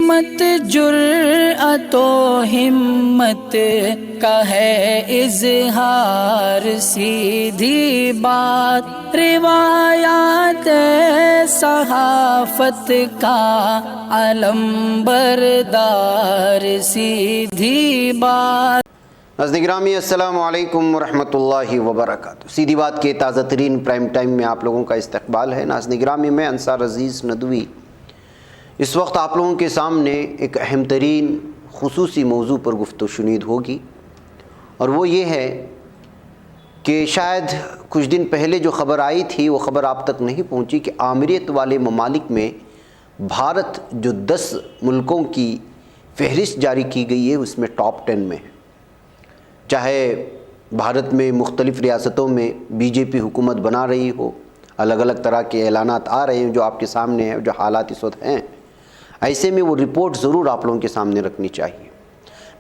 سمت جرأت و ہمت کا ہے اظہار، سیدھی بات روایات صحافت کا علم بردار، سیدھی بات۔ ناظرین گرامی السلام علیکم ورحمۃ اللہ وبرکاتہ۔ سیدھی بات کے تازہ ترین پرائم ٹائم میں آپ لوگوں کا استقبال ہے۔ ناظرین گرامی، میں انصار عزیز ندوی اس وقت آپ لوگوں کے سامنے ایک اہم ترین خصوصی موضوع پر گفت و شنید ہوگی، اور وہ یہ ہے کہ شاید کچھ دن پہلے جو خبر آئی تھی وہ خبر آپ تک نہیں پہنچی کہ آمریت والے ممالک میں بھارت جو 10 ملکوں کی فہرست جاری کی گئی ہے اس میں ٹاپ 10 میں ہے۔ چاہے بھارت میں مختلف ریاستوں میں بی جے پی حکومت بنا رہی ہو، الگ الگ طرح کے اعلانات آ رہے ہیں جو آپ کے سامنے ہیں، جو حالات اس وقت ہیں، ایسے میں وہ رپورٹ ضرور آپ لوگوں کے سامنے رکھنی چاہیے۔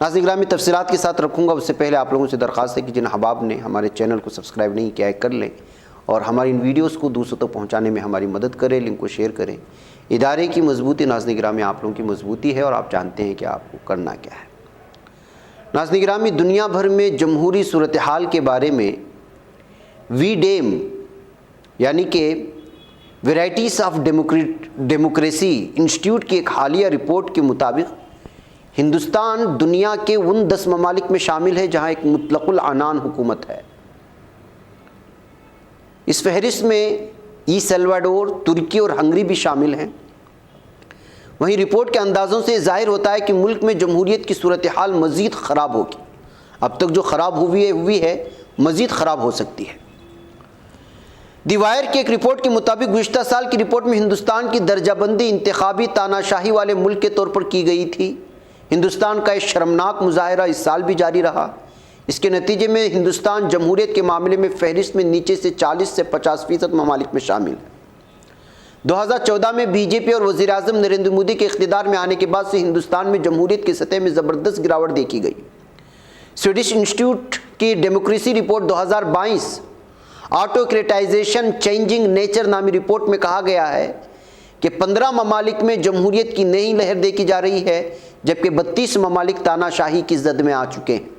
ناظرین گرامی، تفصیلات کے ساتھ رکھوں گا، اس سے پہلے آپ لوگوں سے درخواست ہے کہ جن احباب نے ہمارے چینل کو سبسکرائب نہیں کیا ہے کر لیں، اور ہماری ان ویڈیوز کو دوسروں تک پہنچانے میں ہماری مدد کریں، لنک کو شیئر کریں۔ ادارے کی مضبوطی ناظرین گرامی آپ لوگوں کی مضبوطی ہے، اور آپ جانتے ہیں کہ آپ کو کرنا کیا ہے۔ ناظرین گرامی، دنیا بھر میں جمہوری صورتحال کے بارے میں وی ڈیم یعنی کہ ویرائٹیز آف ڈیموکریسی انسٹیٹیوٹ کی ایک حالیہ رپورٹ کے مطابق ہندوستان دنیا کے ان 10 ممالک میں شامل ہے جہاں ایک مطلق العنان حکومت ہے۔ اس فہرست میں ای سلواڈور، ترکی اور ہنگری بھی شامل ہیں۔ وہیں رپورٹ کے اندازوں سے ظاہر ہوتا ہے کہ ملک میں جمہوریت کی صورتحال مزید خراب ہوگی۔ اب تک جو خراب ہوئی ہے مزید خراب ہو سکتی ہے۔ دی وائر کی ایک رپورٹ کے مطابق گزشتہ سال کی رپورٹ میں ہندوستان کی درجہ بندی انتخابی تاناشاہی والے ملک کے طور پر کی گئی تھی۔ ہندوستان کا ایک شرمناک مظاہرہ اس سال بھی جاری رہا۔ اس کے نتیجے میں ہندوستان جمہوریت کے معاملے میں فہرست میں نیچے سے 40 سے 50% ممالک میں شامل ہے۔ 2014 میں بی جے پی اور وزیر اعظم نریندر مودی کے اقتدار میں آنے کے بعد سے ہندوستان میں جمہوریت کی سطح میں زبردست گراوٹ دیکھی گئی۔ سویڈش انسٹیٹیوٹ کی ڈیموکریسی رپورٹ 2022 آٹوکریٹائزیشن چینجنگ نیچر نامی رپورٹ میں کہا گیا ہے کہ 15 ممالک میں جمہوریت کی نئی لہر دیکھی جا رہی ہے، جبکہ 32 ممالک تاناشاہی کی زد میں آ چکے ہیں۔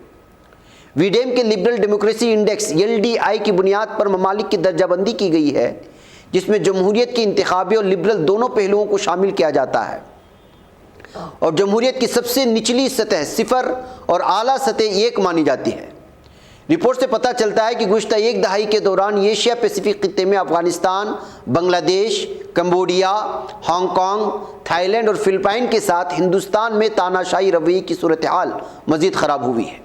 وی ڈیم کے لبرل ڈیموکریسی انڈیکس LDI کی بنیاد پر ممالک کی درجہ بندی کی گئی ہے، جس میں جمہوریت کی انتخابی اور لبرل دونوں پہلوؤں کو شامل کیا جاتا ہے، اور جمہوریت کی سب سے نچلی سطح 0 اور اعلیٰ سطح 1 مانی جاتی ہے۔ رپورٹ سے پتہ چلتا ہے کہ گزشتہ ایک دہائی کے دوران ایشیا پیسیفک خطے میں Afghanistan, Bangladesh, Cambodia, Hong Kong, Thailand اور فلپائن کے ساتھ ہندوستان میں تاناشاہی رویے کی صورتحال مزید خراب ہوئی ہے۔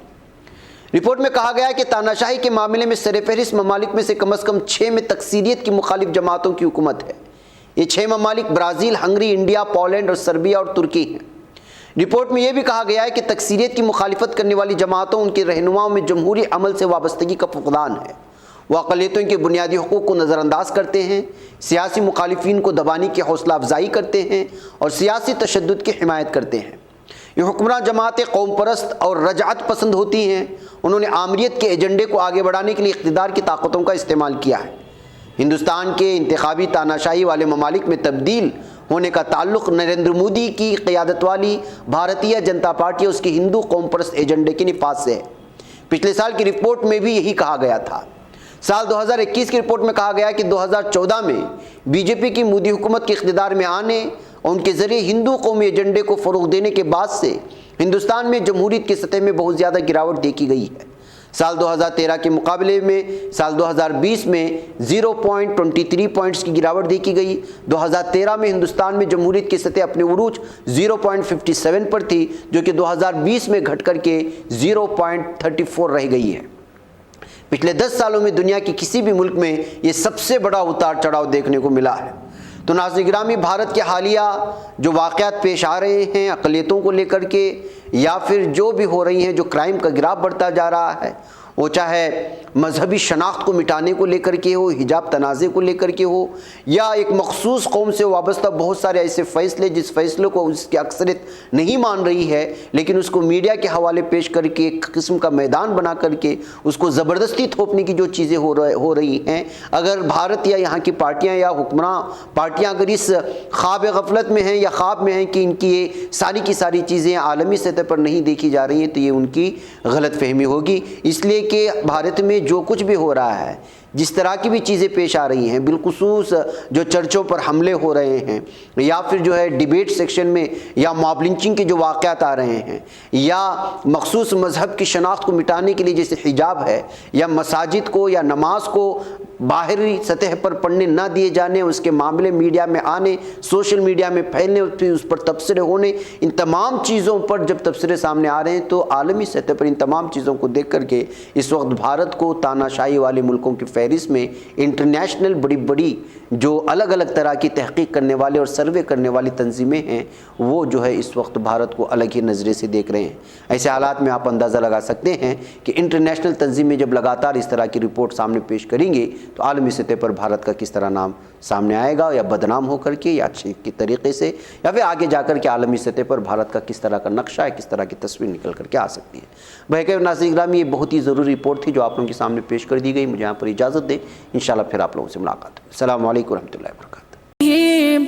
رپورٹ میں کہا گیا ہے کہ تاناشاہی کے معاملے میں سرفہرست ممالک میں سے کم 6 میں تکثیریت کی مخالف جماعتوں کی حکومت ہے۔ یہ 6 ممالک برازیل، ہنگری، انڈیا، پولینڈ اور سربیا اور ترکی ہیں۔ رپورٹ میں یہ بھی کہا گیا ہے کہ تکثیریت کی مخالفت کرنے والی جماعتوں ان کے رہنماؤں میں جمہوری عمل سے وابستگی کا فقدان ہے۔ وہ اقلیتوں کے بنیادی حقوق کو نظر انداز کرتے ہیں، سیاسی مخالفین کو دبانے کی حوصلہ افزائی کرتے ہیں اور سیاسی تشدد کی حمایت کرتے ہیں۔ یہ حکمراں جماعتیں قوم پرست اور رجعت پسند ہوتی ہیں۔ انہوں نے آمریت کے ایجنڈے کو آگے بڑھانے کے لیے اقتدار کی طاقتوں کا استعمال کیا ہے۔ ہندوستان کے انتخابی تاناشاہی والے ممالک میں تبدیل ہونے کا تعلق نریندر مودی کی قیادت والی بھارتیہ جنتا پارٹی اور اس کے ہندو قوم پرست ایجنڈے کے نفاذ سے ہے۔ پچھلے سال کی رپورٹ میں بھی یہی کہا گیا تھا۔ سال 2021 کی رپورٹ میں کہا گیا کہ 2014 میں بی جے پی کی مودی حکومت کے اقتدار میں آنے اور ان کے ذریعے ہندو قومی ایجنڈے کو فروغ دینے کے بعد سے ہندوستان میں جمہوریت کی سطح میں بہت زیادہ گراوٹ دیکھی گئی ہے۔ سال 2013 کے مقابلے میں سال 2020 میں 0.23 پوائنٹس کی گراوٹ دیکھی گئی۔ 2013 میں ہندوستان میں جمہوریت کی سطح اپنے عروج 0.57 پر تھی، جو کہ 2020 میں گھٹ کر کے 0.34 رہ گئی ہے۔ پچھلے 10 سالوں میں دنیا کے کسی بھی ملک میں یہ سب سے بڑا اتار چڑھاؤ دیکھنے کو ملا ہے۔ تو ناظرین گرامی، بھارت کے حالیہ جو واقعات پیش آ رہے ہیں اقلیتوں کو لے کر کے، یا پھر جو بھی ہو رہی ہیں، جو کرائم کا گراف بڑھتا جا رہا ہے، وہ چاہے مذہبی شناخت کو مٹانے کو لے کر کے ہو، حجاب تنازع کو لے کر کے ہو، یا ایک مخصوص قوم سے وابستہ بہت سارے ایسے فیصلے جس فیصلوں کو اس کی اکثریت نہیں مان رہی ہے، لیکن اس کو میڈیا کے حوالے پیش کر کے ایک قسم کا میدان بنا کر کے اس کو زبردستی تھوپنے کی جو چیزیں ہو رہی ہیں، اگر بھارت یا یہاں کی پارٹیاں یا حکمراں پارٹیاں اگر اس خواب غفلت میں ہیں یا خواب میں ہیں کہ ان کی یہ ساری کی ساری چیزیں عالمی سطح پر نہیں دیکھی جا رہی ہیں، تو یہ ان کی غلط فہمی ہوگی۔ اس لیے کہ بھارت میں جو کچھ بھی ہو رہا ہے، جس طرح کی بھی چیزیں پیش آ رہی ہیں، بالخصوص جو چرچوں پر حملے ہو رہے ہیں، یا پھر جو ہے ڈیبیٹ سیکشن میں یا موب لنچنگ کے جو واقعات آ رہے ہیں، یا مخصوص مذہب کی شناخت کو مٹانے کے لیے جیسے حجاب ہے، یا مساجد کو یا نماز کو باہری سطح پر پڑھنے نہ دیے جانے، اس کے معاملے میڈیا میں آنے، سوشل میڈیا میں پھیلنے، پھر اس پر تبصرے ہونے، ان تمام چیزوں پر جب تبصرے سامنے آ رہے ہیں تو عالمی سطح پر ان تمام چیزوں کو دیکھ کر کے اس وقت بھارت کو تاناشاہی والے ملکوں کی فہرست میں انٹرنیشنل بڑی جو الگ الگ طرح کی تحقیق کرنے والے اور سروے کرنے والی تنظیمیں ہیں، وہ جو ہے اس وقت بھارت کو الگ ہی نظرے سے دیکھ رہے ہیں۔ ایسے حالات میں آپ اندازہ لگا سکتے ہیں کہ انٹرنیشنل تنظیمیں جب لگاتار اس طرح کی رپورٹ سامنے پیش کریں گے تو عالمی سطح پر بھارت کا کس طرح نام سامنے آئے گا، یا بدنام ہو کر کے یا اچھے کی طریقے سے، یا پھر آگے جا کر کے عالمی سطح پر بھارت کا کس طرح کا نقشہ ہے، کس طرح کی تصویر نکل کر کے آ سکتی ہے۔ بہرکیف ناظرین گرامی، یہ بہت ہی ضروری رپورٹ تھی جو آپ لوگوں کے سامنے پیش کر دی گئی۔ مجھے یہاں پر اجازت دیں، انشاءاللہ پھر آپ لوگوں سے ملاقات ہوگی۔ السلام علیکم ورحمۃ اللہ وبرکاتہ۔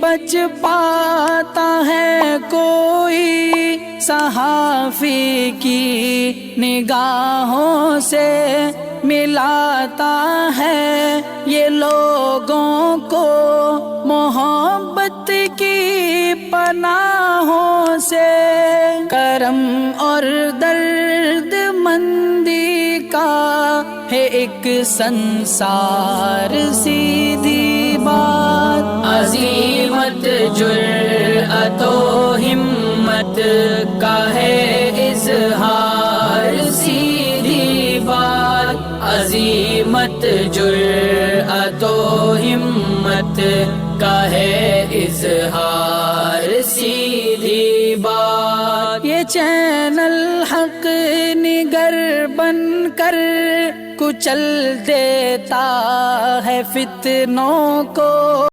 بچ پاتا ہے کوئی صحافی کی نگاہوں سے، ملاتا ہے یہ لوگوں کو محبت کی پناہوں سے، کرم اور درد مندی کا ہے ایک سنسار، سیدھی بات عظیمت جرأت و ہمت کا ہے اظہار، سیدھی بات عظیمت جرأت و ہمت کا ہے اظہار، سیدھی بات۔ یہ چینل حق نگر بن کر کچل دیتا ہے فتنوں کو۔